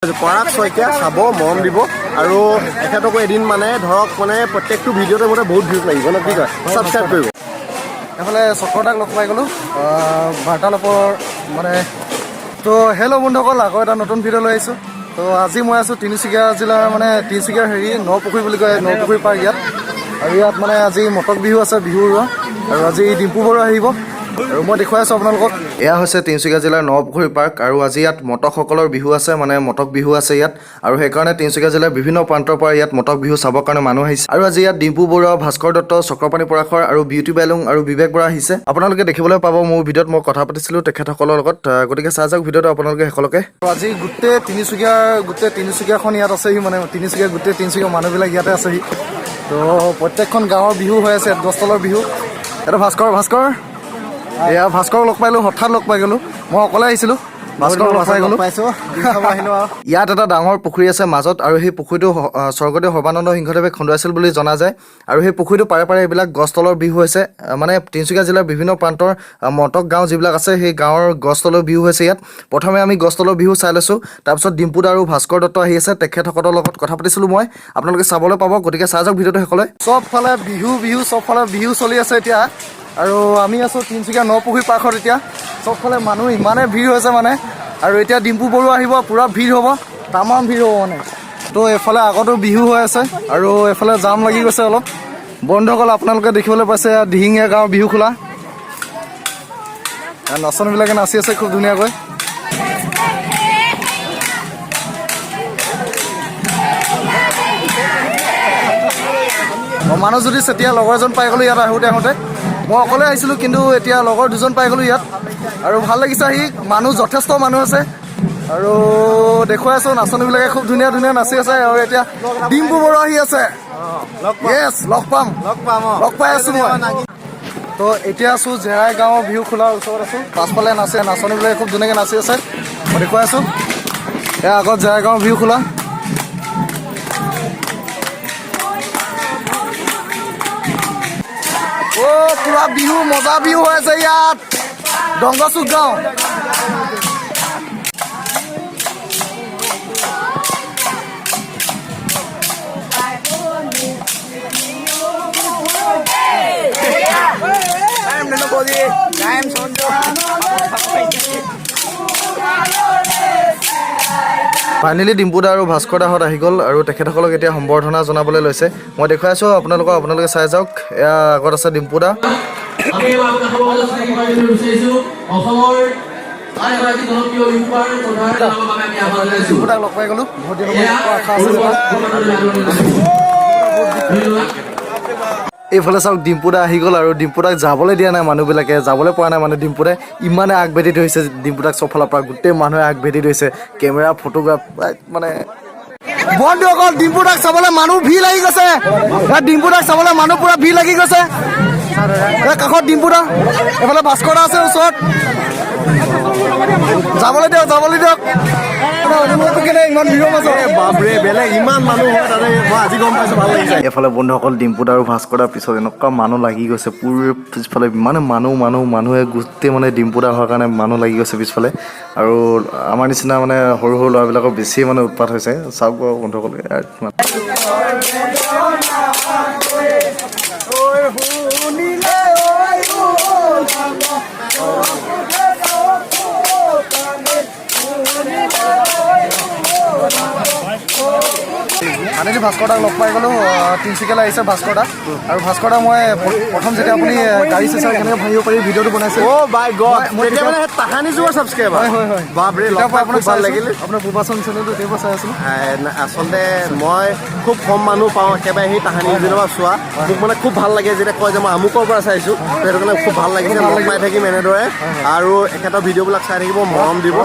পৰাগ শইকীয়া চাব মৰম দিব আৰু এখেতকো এদিন মানে ধৰক মানে প্ৰত্যেকটো ভিডিঅ'তে মতে বহুত ভিউজ লাগিব ন কি কয় ছাবস্ক্ৰাইব কৰিব। এফালে চক্ৰদাক লগ পাই গ'লোঁ বাৰ্তালাপৰ মানে তো হেল্ল' বন্ধুসকল, আকৌ এটা নতুন ভিডিঅ' লৈ আহিছোঁ। তো আজি মই আছোঁ তিনিচুকীয়া জিলাৰ মানে তিনিচুকীয়াৰ নপুখুৰী বুলি কয়, নপুখুৰী পাৰ্ক ইয়াত। আৰু ইয়াত মানে আজি মটক বিহু আছে, বিহু উৰুৱা, আৰু আজি ডিম্পু বৰুৱা আহিব আৰু মই দেখুৱাই আছোঁ আপোনালোকক। এয়া হৈছে তিনিচুকীয়া জিলাৰ নপুখুৰী পাৰ্ক আৰু আজি ইয়াত মটকসকলৰ বিহু আছে, মানে মটক বিহু আছে ইয়াত। আৰু সেইকাৰণে তিনিচুকীয়া জিলাৰ বিভিন্ন প্ৰান্তৰ পৰা ইয়াত মটক বিহু চাবৰ কাৰণে মানুহ আহিছে। আৰু আজি ইয়াত ডিম্পু বৰুৱা, ভাস্কৰ দত্ত, চক্ৰপাণি পৰাশৰ আৰু বিউটি বাইলুং আৰু বিবেক বৰা আহিছে। আপোনালোকে দেখিবলৈ পাব মোৰ ভিডিঅ'ত মই কথা পাতিছিলোঁ তেখেতসকলৰ লগত, গতিকে চাই যাওক ভিডিঅ'টো আপোনালোকে শেষলৈকে। আজি গোটেই তিনিচুকীয়াখন ইয়াত আছেহি, মানে গোটেই তিনিচুকীয়া মানুহবিলাক ইয়াতে আছেহি। তো প্ৰত্যেকখন গাঁৱৰ বিহু হৈ আছে, গছতলৰ বিহু। এইটো ভাস্কৰ এয়া ভাস্কৰক লগ পাইলোঁ, হঠাৎ লগ পাই গ'লোঁ, মই অকলে আহিছিলোঁ। ভাস্কৰক লগ পাই গ'লোঁ। ইয়াত এটা ডাঙৰ পুখুৰী আছে মাজত, আৰু সেই পুখুৰীটো স্বৰ্গদেউ সৰ্বানন্দ সিংহদেৱে খন্দুৱাইছিল বুলি জনা যায়। আৰু সেই পুখুৰীটো পাৰে পাৰে এইবিলাক গছতলৰ বিহু হৈছে, মানে তিনিচুকীয়া জিলাৰ বিভিন্ন প্ৰান্তৰ মটক গাঁও যিবিলাক আছে সেই গাঁৱৰ গছতলৰ বিহু হৈছে ইয়াত। প্ৰথমে আমি গছতলৰ বিহু চাই লৈছোঁ, তাৰপিছত ডিম্পু দা আৰু ভাস্কৰ দত্ত আহি আছে, তেখেতসকলৰ লগত কথা পাতিছিলোঁ মই। আপোনালোকে চাবলৈ পাব, গতিকে চাই যাওক ভিডিঅ'টো শেষলৈ। চবফালে চবফালে বিহু চলি আছে এতিয়া, আৰু আমি আছোঁ তিনিচুকীয়া নপুখুৰী পাৰ্কত। এতিয়া চবফালে মানুহ ইমানে ভিৰ হৈছে মানে, আৰু এতিয়া ডিম্পু বৰুৱা আহিব, পূৰা ভিৰ হ'ব, তামাম ভিৰ হ'ব মানে। তো এইফালে আগতো বিহু হৈ আছে আৰু এইফালে জাম লাগি গৈছে অলপ। বন্ধুসকল আপোনালোকে দেখিবলৈ পাইছে দিহিঙীয়া গাঁৱৰ বিহু খোলা, নাচনীবিলাকে নাচি আছে খুব ধুনীয়াকৈ। মানুহ যদি এতিয়া লগৰ এজন পাই গ'লোঁ ইয়াত আহোঁতে মই অকলে আহিছিলোঁ, কিন্তু এতিয়া লগৰ দুজন পাই গ'লোঁ ইয়াত, আৰু ভাল লাগিছে আহি। মানুহ যথেষ্ট মানুহ আছে, আৰু দেখুৱাই আছোঁ নাচনীবিলাকে খুব ধুনীয়া নাচি আছে। আৰু এতিয়া ডিম্পু বৰুৱা আহি আছে, লগ পাই আছোঁ মই। তো এতিয়া আছোঁ জেৰাই গাঁৱৰ বিহু খোলাৰ ওচৰত আছোঁ, পাছফালে নাচনীবিলাকে খুব ধুনীয়াকৈ নাচি আছে, মই দেখুৱাই আছোঁ। এয়া আগত জেৰাই গাঁৱৰ বিহু খোলা। পুৰা বিহু, মজা বিহু হৈ আছে ইয়াত ডংগচুক গাঁও। ফাইনেলি ডিম্পু দা আৰু ভাস্কৰ দাহঁত আহি গ'ল, আৰু তেখেতসকলক এতিয়া সম্বৰ্ধনা জনাবলৈ লৈছে। মই দেখুৱাই আছোঁ আপোনালোকে চাই যাওক। এয়া আগত আছে ডিম্পু দা। ডিম্পুদাক লগ পাই গ'লোঁ, বহুত দিনৰ আশা আছিল। এইফালে চাওক ডিম্পুদা আহি গ'ল, আৰু ডিম্পুদাক যাবলৈ দিয়া নাই মানুহবিলাকে, যাবলৈ পৰা নাই মানে। ডিম্পুদাই ইমানে আগভেটি ধৰিছে ডিম্পুদাক চবফালৰ পৰা, গোটেই মানুহে আগভেটি ধৰিছে, কেমেৰা ফটোগ্ৰাফ মানে। বন্ধুসকল ডিম্পুদাক চাবলৈ মানুহ ভিৰ লাগি গৈছে, ডিম্পুদাক চাবলৈ মানুহ পুৰা ভিৰ লাগি গৈছে। কাষত ডিম্পুদা, এইফালে ভাস্কৰ দা আছে ওচৰত। যাবলৈ দিয়ক। এইফালে বন্ধুসকল ডিম্পুদা আৰু ভাস্কৰ দাৰ পিছত এনেকুৱা মানুহ লাগি গৈছে, পুৰা পিছফালে মানে মানুহে গোটেই মানে ডিম্পুদা হোৱাৰ কাৰণে মানুহ লাগি গৈছে পিছফালে। আৰু আমাৰ নিচিনা মানে সৰু ল'ৰাবিলাকৰ বেছি মানে উৎপাত হৈছে, চাওক বন্ধুসকল। ফাইনেলি ভাস্কৰ দাক লগ পাই গ'লোঁ, তিনিচুকীয়ালৈ আহিছে ভাস্কৰ দা। আৰু ভাস্কৰ দা মই প্ৰথম যেতিয়া আপুনি গাড়ী চাইছে কেনেকৈ ভাঙিব পাৰি ভিডিঅ'টো বনাইছে। আপোনাৰ পূৰ্বাচন চেনেলটো তেওঁৰ পৰা চাই আছিলোঁ। আচলতে মই খুব কম মানুহ পাওঁ একেবাৰে সেই তাহানি পৰা চোৱা, মোক মানে খুব ভাল লাগে যেতিয়া কয় যে মই আমুকৰ পৰা চাইছোঁ, সেইটো কাৰণে খুব ভাল লাগিছে। লগ পাই থাকিম এনেদৰে, আৰু এখেতৰ ভিডিঅ'বিলাক চাই থাকিব, মৰম দিব।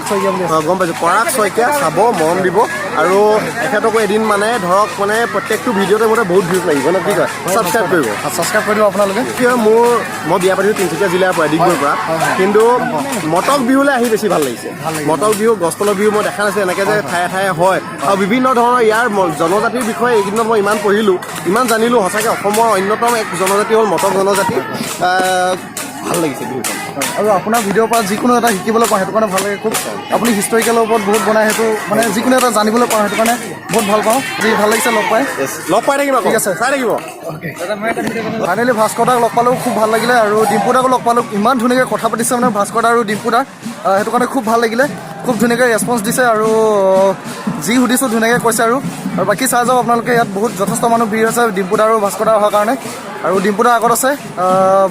গম পাইছোঁ, পৰাগ শইকীয়া চাব মৰম দিব, আৰু এখেতকো এদিন মানে ধৰক মানে প্ৰত্যেকটো ভিডিঅ'তে মতে বহুত ভিউজ লাগিব ন কি কয় ছাবস্ক্ৰাইব কৰিব আপোনালোকে। কি হয় মই বিয়া পাতিছোঁ তিনিচুকীয়া জিলাৰ পৰা, ডিগবৈৰ পৰা, কিন্তু মটক বিহুলৈ আহি বেছি ভাল লাগিছে। মটক বিহু, গছতলৰ বিহু মই দেখা নাছিলোঁ এনেকৈ যে ঠায়ে ঠায়ে হয়, আৰু বিভিন্ন ধৰণৰ ইয়াৰ জনজাতিৰ বিষয়ে এইকেইদিনত মই ইমান পঢ়িলোঁ, ইমান জানিলোঁ। সঁচাকৈ অসমৰ অন্যতম এক জনজাতি হ'ল মটক জনজাতি। ভাল লাগিছে বিহুখন। আৰু আপোনাৰ ভিডিঅ'ৰ পৰা যিকোনো এটা শিকিবলৈ পাওঁ সেইটো কাৰণে ভাল লাগে খুব। আপুনি হিষ্টৰিকেলৰ ওপৰত বহুত বনাই সেইটো মানে যিকোনো এটা জানিবলৈ পাওঁ সেইটো কাৰণে বহুত ভাল পাওঁ। যি ভাল লাগিছে লগ পাই। লগ পাই থাকিম, ঠিক আছে, চাই থাকিব। ফাইনেলি ভাস্কৰ দাক লগ পালোঁ, খুব ভাল লাগিলে। আৰু ডিম্পু দাকো লগ পালোঁ, ইমান ধুনীয়াকৈ কথা পাতিছে মানে ভাস্কৰ দা আৰু ডিম্পু দা, সেইটো কাৰণে খুব ভাল লাগিলে। খুব ধুনীয়াকৈ ৰেছপঞ্চ দিছে আৰু যি সুধিছোঁ ধুনীয়াকৈ কৈছে। আৰু বাকী চাই যাওক আপোনালোকে, ইয়াত বহুত যথেষ্ট মানুহ ভিৰ হৈছে ডিম্পু দা আৰু ভাস্কৰ দা অহাৰ কাৰণে। আৰু ডিম্পু দা আগত আছে,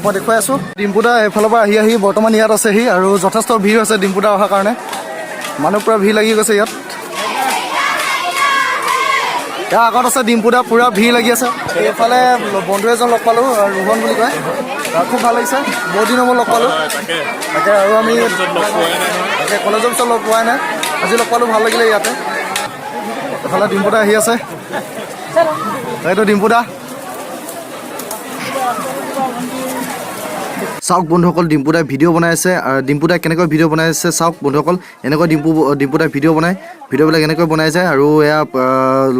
মই দেখুৱাই আছোঁ। ডিম্পু দা এইফালৰ পৰা আহি বৰ্তমান ইয়াত আছেহি আৰু যথেষ্ট ভিৰ হৈছে ডিম্পু দা অহাৰ কাৰণে। মানুহ পূৰা ভিৰ লাগি গৈছে ইয়াত। ইয়াৰ আগত আছে ডিম্পু দা, পূৰা ভিৰ লাগি আছে। এইফালে বন্ধু এজন লগ পালোঁ, ৰোহন বুলি কয়, খুব ভাল লাগিছে। বহুত দিনৰ মই লগ পালোঁ তাকে। আৰু আমি তাকে কলেজৰ পিছত লগ পোৱাই নাই, আজি লগ পালোঁ, ভাল লাগিলে ইয়াতে। এইফালে ডিম্পু দা আহি আছে, এইটো ডিম্পু দা। চাওক বন্ধুসকল, ডিম্পু দাই ভিডিঅ' বনাই আছে। ডিম্পু দাই কেনেকৈ ভিডিঅ' বনাই আছে চাওক বন্ধুসকল। এনেকৈ ডিম্পু দাই ভিডিঅ' বনায়, ভিডিঅ'বিলাক এনেকৈ বনাই যায়। আৰু এয়া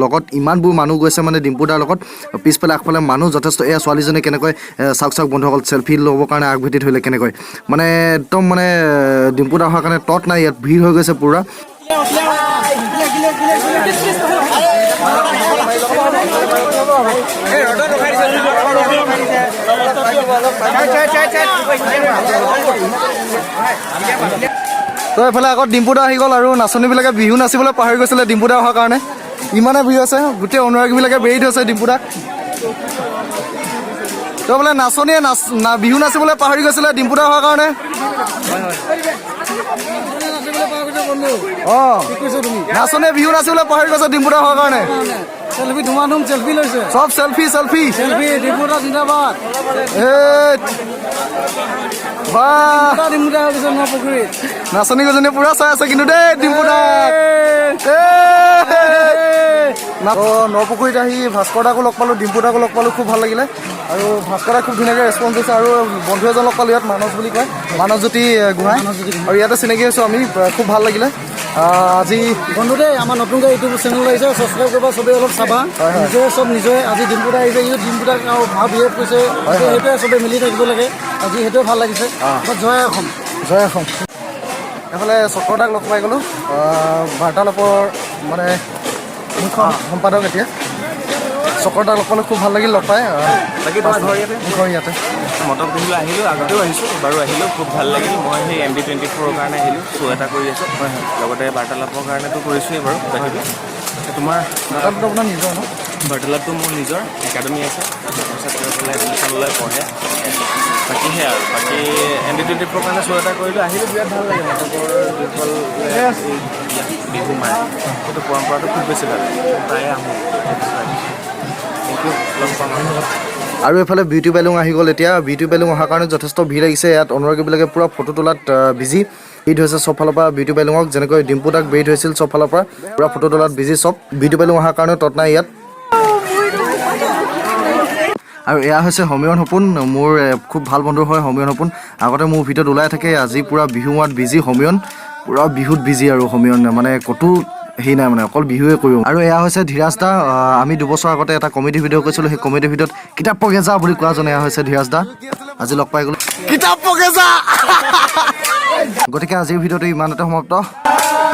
লগত ইমানবোৰ মানুহ গৈছে মানে ডিম্পু দাৰ লগত। পিছফালে আগফালে মানুহ যথেষ্ট। এয়া ছোৱালীজনী কেনেকৈ চাওক বন্ধুসকল, চেল্ফি ল'বৰ কাৰণে আগভেটি ধৰিলে কেনেকৈ, মানে একদম মানে ডিম্পু দা অহাৰ কাৰণে তত নাই, ইয়াত ভিৰ হৈ গৈছে পূৰা। তো এইফালে আগত ডিম্পু দা আহি গ'ল আৰু নাচনীবিলাকে বিহু নাচিবলৈ পাহৰি গৈছিলে ডিম্পু দা অহাৰ কাৰণে। ইমানে ভিৰ আছে, গোটেই অনুৰাগীবিলাকে বেৰি থৈছে ডিম্পু দাক। তো বোলে নাচনীয়ে বিহু নাচিবলৈ পাহৰি গৈছিলে ডিম্পু দা অহাৰ কাৰণে। অঁ, নাচনীয়ে বিহু নাচিবলৈ পাহৰি গৈছে ডিম্পু দা অহাৰ কাৰণে। চেলফি ধুমাধুম চেলফি লৈছে, চব চেলফি চেলফি ডিম্পু দা জিন্দাবাদ। ডিম্পু দা হৈ গৈছে নপুখুৰীত। নাচনী কেইজনী পুৰা চাই আছে কিন্তু দেই ডিম্পু দা। নপুখুৰীত আহি ভাস্কৰ দাকো লগ পালোঁ, ডিম্পু দাকো লগ পালোঁ, খুব ভাল লাগিলে। আৰু ভাস্কৰ দাক খুব ধুনীয়াকৈ ৰেছপঞ্চ দিছে। আৰু বন্ধু এজন লগ পালোঁ ইয়াত, মানস বুলি কয়, মানসজ্যোতি গোহাঁই, আৰু ইয়াতে চিনাকি হৈছোঁ আমি, খুব ভাল লাগিলে। আজি বন্ধু দেই, আমাৰ নতুনকৈ ইউটিউব চেনেল আহিছে, ছাবস্ক্ৰাইব কৰিবা, চবেই অলপ চাবা। নিজে আজি ডিম্পু দা আহিছে, ডিম্পু দাক ভাল বিহেভ কৰিছে, সেইটোৱে চবেই মিলি থাকিব লাগে। আজি সেইটোৱে ভাল লাগিছে। জয় অসম, জয় অসম। এইফালে চক্ৰ দাক লগ পাই গ'লোঁ, বাৰ্তালাপৰ মানে মুখ্য সম্পাদক এতিয়া। চক্ৰ দাক লগ পালোঁ, খুব ভাল লাগিল লগ পাই। বাকী তোমাৰ ঘৰ ইয়াতে মটক বিহুলৈ আহিলোঁ, আগতেও আহিছোঁ, বাৰু আহিলোঁ, খুব ভাল লাগিল। মই সেই MD24ৰ কাৰণে আহিলোঁ, শ্ব' এটা কৰি আছোঁ, লগতে বাৰ্তালাপৰ কাৰণেতো কৰিছোঁৱেই বাৰু। বাকী তোমাৰ বাৰ্তালাপটো আপোনাৰ নিজৰ ন? বাৰ্তালাপটো মোৰ নিজৰ একাডেমি আছে, ছাত্ৰ-ছাত্ৰীসকলে এডমিশ্যনলৈ পঢ়ে। বাকী সেয়া আৰু বাকী MD24ৰ কাৰণে শ্ব' এটা কৰিলোঁ, আহিলোঁ, বিৰাট ভাল লাগে। মটকৰ যিসকল বিহু মাৰে, সেইটো পৰম্পৰাটো খুব বেছি ভাল লাগে, প্ৰায়ে আহোঁ। থেংক ইউ, লগ পাম। আৰু এইফালে বিউটি বেলুং আহি গ'ল এতিয়া। বিউটি বেলুং অহাৰ কাৰণে যথেষ্ট ভিৰ লাগিছে ইয়াত। অনুৰাগীবিলাকে পূৰা ফটো তোলাত বিজি। বেৰি থৈছে চব ফালৰ পৰা বিউটি বেলুঙক, যেনেকৈ ডিম্পু দাক বেৰি থৈছিল চব ফালৰ পৰা, পূৰা ফটো তোলাত বিজি চব। বিউটি বেলুং অহাৰ কাৰণে তত নাই ইয়াত। আৰু এয়া হৈছে সমীৰণ সপোন, মোৰ খুব ভাল বন্ধু হয় সমীৰণ সপোন। আগতে মোৰ ভিডিঅ'ত ওলাই থাকে, আজি পূৰা বিহু মাত বিজি সমীৰণ, পূৰা বিহুত বিজি। আৰু সমীৰণ মানে ক'তো হেৰি নাই, মানে অকল বিহুৱে কৰোঁ। আৰু এয়া হৈছে ধীৰাজ দা, আমি 2 বছৰ আগতে এটা কমেডি ভিডিঅ' কৰিছিলোঁ, সেই কমেডি ভিডিঅ'ত কিতাপ পঢ়ে যা বুলি কোৱাজন এয়া হৈছে ধীৰাজ দা। আজি লগ পাই গ'লোঁ, কিতাপ পঢ়ে যা। গতিকে আজিৰ ভিডিঅ'টো ইমানতে সমাপ্ত।